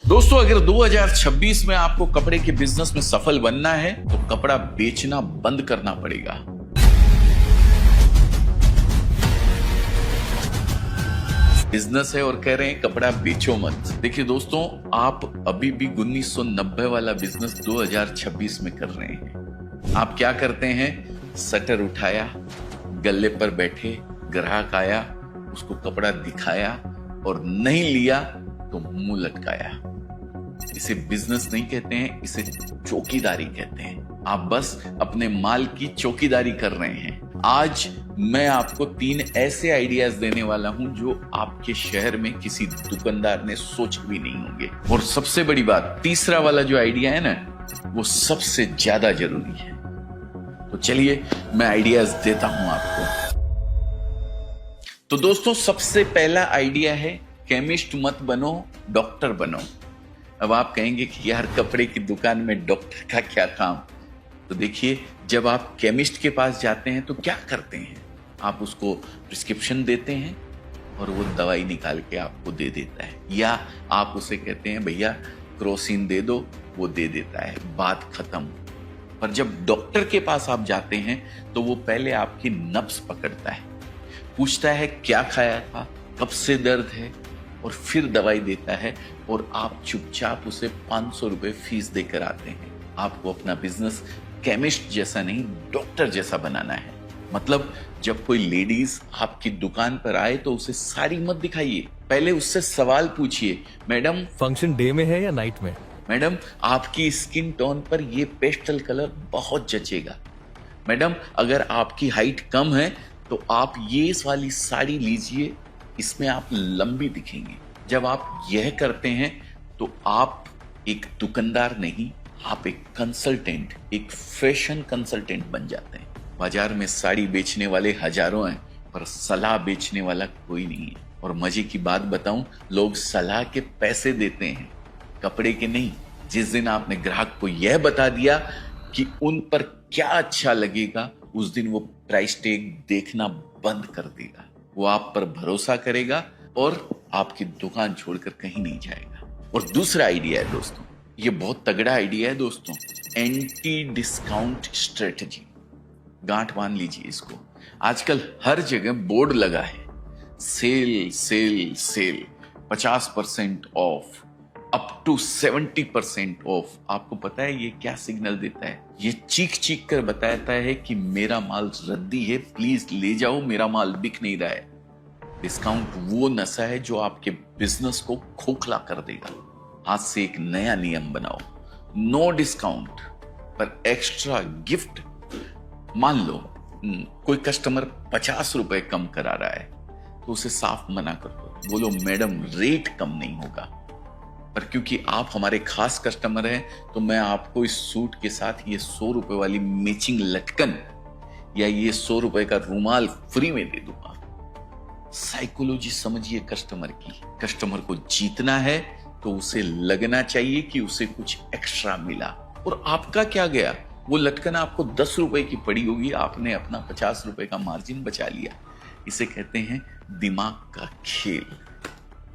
दोस्तों, अगर 2026 में आपको कपड़े के बिजनेस में सफल बनना है तो कपड़ा बेचना बंद करना पड़ेगा। बिजनेस है और कह रहे हैं कपड़ा बेचो मत। देखिए दोस्तों, आप अभी भी 1990 वाला बिजनेस 2026 में कर रहे हैं। आप क्या करते हैं? शटर उठाया, गल्ले पर बैठे, ग्राहक आया, उसको कपड़ा दिखाया और नहीं लिया तो मुंह लटकाया। इसे बिजनेस नहीं कहते हैं, इसे चौकीदारी कहते हैं। आप बस अपने माल की चौकीदारी कर रहे हैं। आज मैं आपको 3 ऐसे आइडियाज देने वाला हूं जो आपके शहर में किसी दुकानदार ने सोचे भी नहीं होंगे। और सबसे बड़ी बात, तीसरा वाला जो आइडिया है ना, वो सबसे ज्यादा जरूरी है। तो चलिए मैं आइडियाज देता हूं आपको। तो दोस्तों, सबसे पहला आइडिया है केमिस्ट मत बनो, डॉक्टर बनो। अब आप कहेंगे कि यार कपड़े की दुकान में डॉक्टर का क्या काम? तो देखिए, जब आप केमिस्ट के पास जाते हैं तो क्या करते हैं? आप उसको प्रिस्क्रिप्शन देते हैं और वो दवाई निकाल के आपको दे देता है, या आप उसे कहते हैं भैया क्रोसिन दे दो, वो दे देता है, बात खत्म। पर जब डॉक्टर के पास आप जाते हैं तो वो पहले आपकी नब्ज पकड़ता है, पूछता है क्या खाया था, कब से दर्द है, और फिर दवाई देता है और आप चुपचाप उसे 500 रुपए फीस देकर आते हैं। आपको अपना बिजनेस केमिस्ट जैसा नहीं, डॉक्टर जैसा बनाना है। मतलब जब कोई लेडीज आपकी दुकान पर आए तो उसे साड़ी मत दिखाइए, पहले उससे सवाल पूछिए, मैडम फंक्शन डे में है या नाइट में? मैडम आपकी स्किन टोन पर ये पेस्टल कलर बहुत जचेगा। मैडम अगर आपकी हाइट कम है तो आप ये वाली साड़ी लीजिए, इसमें आप लंबी दिखेंगे। जब आप यह करते हैं तो आप एक दुकानदार नहीं, आप एक कंसल्टेंट, एक फैशन कंसल्टेंट बन जाते हैं। बाजार में साड़ी बेचने वाले हजारों हैं, पर सलाह बेचने वाला कोई नहीं है। और मजे की बात बताऊं, लोग सलाह के पैसे देते हैं, कपड़े के नहीं। जिस दिन आपने ग्राहक को यह बता दिया कि उन पर क्या अच्छा लगेगा, उस दिन वो प्राइस टैग देखना बंद कर देगा। वो आप पर भरोसा करेगा और आपकी दुकान छोड़कर कहीं नहीं जाएगा। और दूसरा आइडिया है दोस्तों, ये बहुत तगड़ा आइडिया है दोस्तों, एंटी डिस्काउंट स्ट्रेटजी। गांठ बांध लीजिए इसको। आजकल हर जगह बोर्ड लगा है, sale sale sale, 50% off, up to 70% off. आपको पता है ये क्या सिग्नल देता है? ये चीख चीख कर बताता है कि मेरा माल रद्दी है, प्लीज ले जाओ, मेरा माल बिक नहीं रहा है। डिस्काउंट वो नशा है जो आपके बिजनेस को खोखला कर देगा। आज से एक नया नियम बनाओ, नो डिस्काउंट पर एक्स्ट्रा गिफ्ट। मान लो कोई कस्टमर 50 रुपए कम करा रहा है तो उसे साफ मना कर दो, बोलो मैडम रेट कम नहीं होगा। पर क्योंकि आप हमारे खास कस्टमर हैं तो मैं आपको इस सूट के साथ ये 100 रुपए वाली मैचिंग लटकन या ये 100 रुपए का रुमाल फ्री में दे दूंगा। साइकोलॉजी समझिए कस्टमर की। कस्टमर को जीतना है तो उसे लगना चाहिए कि उसे कुछ एक्स्ट्रा मिला। और आपका क्या गया, वो लटकन आपको 10 रुपए की पड़ी होगी, आपने अपना 50 रुपए का मार्जिन बचा लिया। इसे कहते हैं दिमाग का खेल।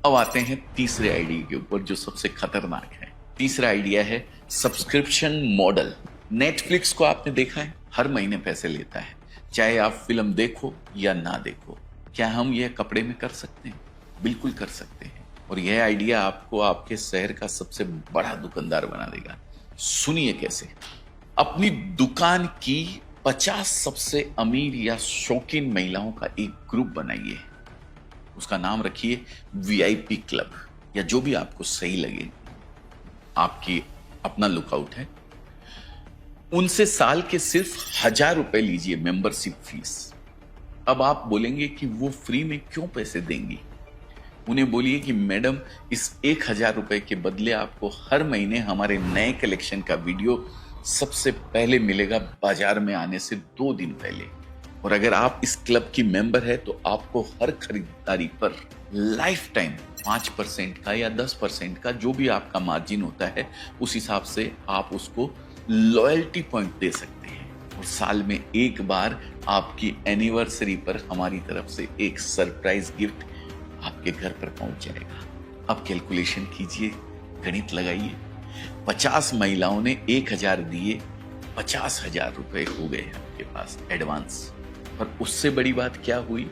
अब आते हैं तीसरे आइडिया के ऊपर जो सबसे खतरनाक है। तीसरा आइडिया है सब्सक्रिप्शन मॉडल। नेटफ्लिक्स को आपने देखा है, हर महीने पैसे लेता है, चाहे आप फिल्म देखो या ना देखो। क्या हम यह कपड़े में कर सकते हैं? बिल्कुल कर सकते हैं। और यह आइडिया आपको आपके शहर का सबसे बड़ा दुकानदार बना देगा। सुनिए कैसे। अपनी दुकान की 50 सबसे अमीर या शौकीन महिलाओं का एक ग्रुप बनाइए, उसका नाम रखिए VIP क्लब या जो भी आपको सही लगे, आपकी अपना लुकआउट है। उनसे साल के सिर्फ 1000 रुपए लीजिए मेंबरशिप फीस। अब आप बोलेंगे कि वो फ्री में क्यों पैसे देंगी? उन्हें बोलिए कि मैडम इस 1000 रुपए के बदले आपको हर महीने हमारे नए कलेक्शन का वीडियो सबसे पहले मिलेगा, बाजार में आने से 2 दिन पहले। और अगर आप इस क्लब की मेंबर है तो आपको हर खरीदारी पर लाइफ टाइम 5% का या 10% का जो भी आपका मार्जिन होता है, उस हिसाब से आप उसको लॉयल्टी पॉइंट दे सकते हैं। और साल में एक बार आपकी एनिवर्सरी पर हमारी तरफ से एक सरप्राइज गिफ्ट आपके घर पर पहुंच जाएगा। अब कैलकुलेशन कीजिए, गणित लगाइए, 50 महिलाओं ने 1000 दिए, 50,000 रुपए हो गए आपके पास एडवांस। पर उससे बड़ी बात क्या हुई,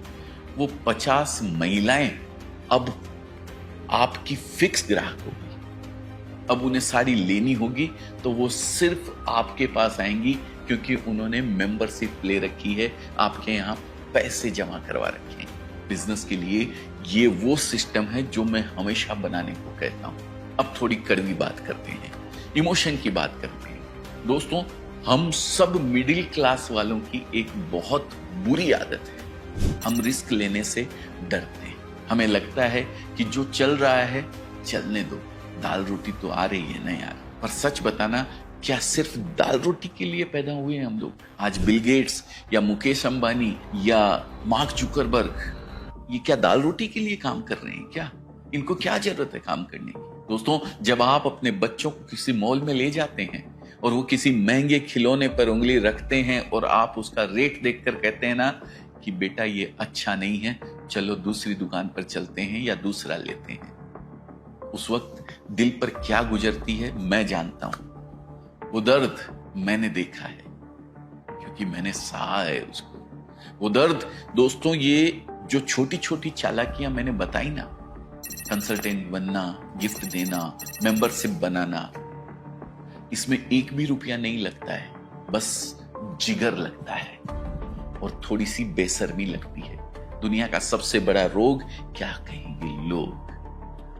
वो 50 महिलाएं अब आपकी फिक्स ग्राहक होगी। अब उन्हें साड़ी लेनी होगी तो वो सिर्फ आपके पास आएंगी, क्योंकि उन्होंने मेंबरशिप ले रखी है, आपके यहां पैसे जमा करवा रखे हैं। बिजनेस के लिए ये वो सिस्टम है जो मैं हमेशा बनाने को कहता हूं। अब थोड़ी कड़वी बात करते हैं, इमोशन की बात करते हैं। दोस्तों, हम सब मिडिल क्लास वालों की एक बहुत बुरी आदत है, हम रिस्क लेने से डरते हैं। हमें लगता है कि जो चल रहा है चलने दो, दाल रोटी तो आ रही है ना यार। पर सच बताना, क्या सिर्फ दाल रोटी के लिए पैदा हुए हैं हम लोग? आज बिल गेट्स या मुकेश अंबानी या मार्क जुकरबर्ग, ये क्या दाल रोटी के लिए काम कर रहे हैं क्या? इनको क्या जरूरत है काम करने की? दोस्तों, जब आप अपने बच्चों को किसी मॉल में ले जाते हैं और वो किसी महंगे खिलौने पर उंगली रखते हैं और आप उसका रेट देखकर कहते हैं ना कि बेटा ये अच्छा नहीं है, चलो दूसरी दुकान पर चलते हैं या दूसरा लेते हैं, उस वक्त दिल पर क्या गुजरती है मैं जानता हूं। वो दर्द मैंने देखा है, क्योंकि मैंने सहा है उसको। वो दर्द दोस्तों, ये जो छोटी छोटी चालाकियां मैंने बताई ना, कंसल्टेंट बनना, गिफ्ट देना, मेंबरशिप बनाना, इसमें एक भी रुपया नहीं लगता है, बस जिगर लगता है और थोड़ी सी बेशर्मी लगती है। दुनिया का सबसे बड़ा रोग क्या कहेंगे लोग?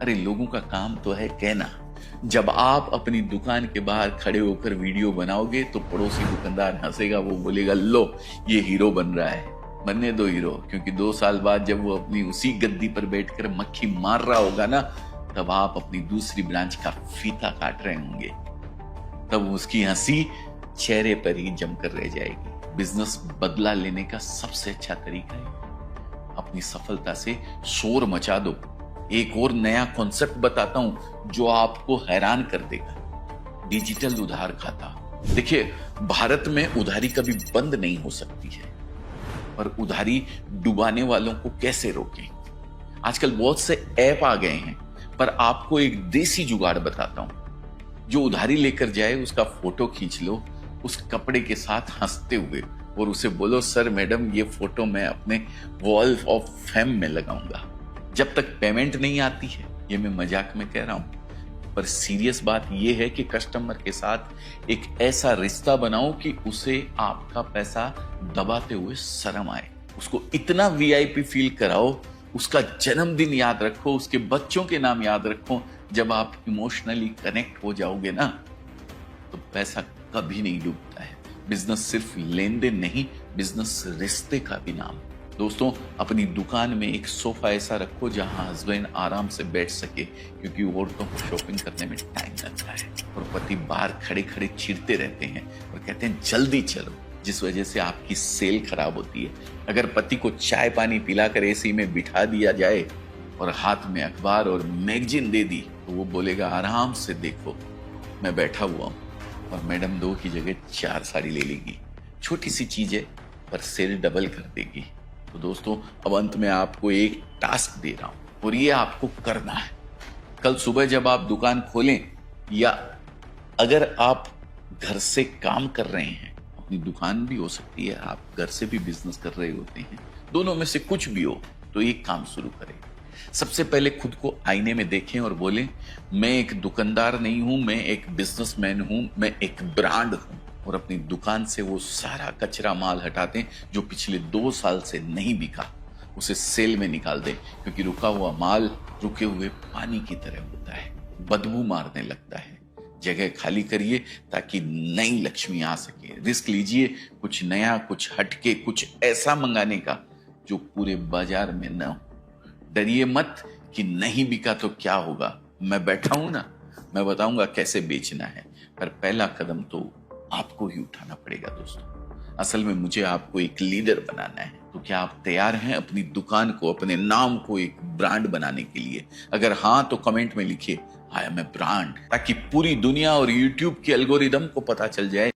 अरे लोगों का काम तो है कहना। जब आप अपनी दुकान के बाहर खड़े होकर वीडियो बनाओगे तो पड़ोसी दुकानदार हंसेगा, वो बोलेगा लो ये हीरो बन रहा है। बनने दो हीरो, क्योंकि 2 साल बाद जब वो अपनी उसी गद्दी पर बैठकर मक्खी मार रहा होगा ना, तब आप अपनी दूसरी ब्रांच का फीता काट रहे होंगे, तब उसकी हंसी चेहरे पर ही जमकर रह जाएगी। बिजनेस बदला लेने का सबसे अच्छा तरीका है, अपनी सफलता से शोर मचा दो। एक और नया कॉन्सेप्ट बताता हूं जो आपको हैरान कर देगा, डिजिटल उधार खाता। देखिए, भारत में उधारी कभी बंद नहीं हो सकती है, पर उधारी डुबाने वालों को कैसे रोकें? आजकल बहुत से ऐप आ गए हैं, पर आपको एक देसी जुगाड़ बताता हूं। जो उधारी लेकर जाए उसका फोटो खींच लो उस कपड़े के साथ हंसते हुए, और उसे बोलो सर मैडम ये फोटो मैं अपने वॉल ऑफ फेम में लगाऊंगा जब तक पेमेंट नहीं आती है। ये मैं मजाक में कह रहा हूं, पर सीरियस बात यह है कि कस्टमर के साथ एक ऐसा रिश्ता बनाओ कि उसे आपका पैसा दबाते हुए शर्म आए। उसको इतना वीआईपी फील कराओ, उसका जन्मदिन याद रखो, उसके बच्चों के नाम याद रखो। जब आप इमोशनली कनेक्ट हो जाओगे ना, तो पैसा कभी नहीं डूबता है। बिजनेस सिर्फ लेन देन नहीं, बिजनेस रिश्ते का भी नाम। दोस्तों, अपनी दुकान में एक सोफा ऐसा रखो जहां हस्बैंड आराम से बैठ सके, क्योंकि औरतों को शॉपिंग करने में टाइम लगता है और पति बाहर खड़े खड़े चीरते रहते हैं और कहते हैं जल्दी चलो, जिस वजह से आपकी सेल खराब होती है। अगर पति को चाय पानी पिलाकर एसी में बिठा दिया जाए और हाथ में अखबार और मैगजीन दे दी, तो वो बोलेगा आराम से देखो मैं बैठा हुआ हूं, और मैडम 2 की जगह 4 साड़ी ले लेगी। छोटी सी चीज है पर सेल डबल कर देगी। तो दोस्तों, अब अंत में आपको एक टास्क दे रहा हूं और ये आपको करना है। कल सुबह जब आप दुकान खोलें, या अगर आप घर से काम कर रहे हैं, अपनी दुकान भी हो सकती है, आप घर से भी बिजनेस कर रहे होते हैं, दोनों में से कुछ भी हो, तो एक काम शुरू करें। सबसे पहले खुद को आईने में देखें और बोलें मैं एक दुकानदार नहीं हूं, मैं एक बिजनेसमैन हूं, मैं एक ब्रांड हूं। और अपनी दुकान से वो सारा कचरा माल हटा दें जो पिछले 2 साल से नहीं बिका, उसे सेल में निकाल दें, क्योंकि रुका हुआ माल रुके हुए पानी की तरह होता है, बदबू मारने लगता है। जगह खाली करिए ताकि नई लक्ष्मी आ सके। रिस्क लीजिए, कुछ नया, कुछ हटके, कुछ ऐसा मंगाने का जो पूरे बाजार में न हो। डरिए मत कि नहीं बिका तो क्या होगा, मैं बैठा हूं ना, मैं बताऊंगा कैसे बेचना है। पर पहला कदम तो आपको ही उठाना पड़ेगा दोस्तों। असल में मुझे आपको एक लीडर बनाना है। तो क्या आप तैयार हैं अपनी दुकान को, अपने नाम को एक ब्रांड बनाने के लिए? अगर हाँ तो कमेंट में लिखिए आई एम ए ब्रांड, ताकि पूरी दुनिया और यूट्यूब के एल्गोरिदम को पता चल जाए